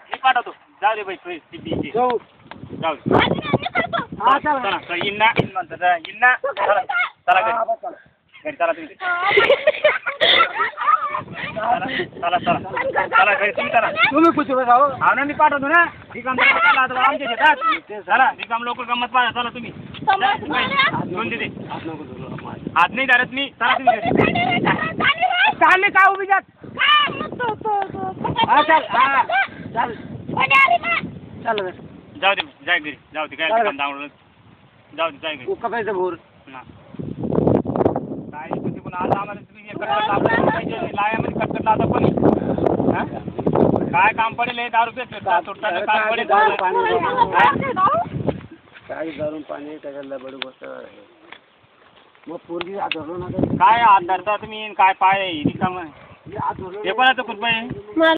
मी पाठवतो जाऊ दे बाई जाऊ चला इन्ना इन्ना चला चला घरी चला तुम्ही चला चला चला घरी तुम्ही चला तुम्ही कुठे हा ना मी पाठवतो ना रिकाम आमच्या घेतात चला रिकाम लोक गंमत पाहा चला तुम्ही दोन तिथे हात नाही धरत मी चला तुम्ही चालले का उभी जात चल जाऊ दे जाय घरी जाऊ दे काय काम दावलं जाऊ दे जाय घरी कपायचं भोर ना काय तुम्ही पण आज आम्हाला तुम्ही लायामध्ये कटकट लावता पण काय काम पडेल हे दारू पेट सुटताना काय पडेल काय दारून पाणी त्याच्याला बडू गोष्ट मग पोरगी आढळलो ना काय हात धरता तुम्ही काय पाय रिकाम हे कोणाचं कुठं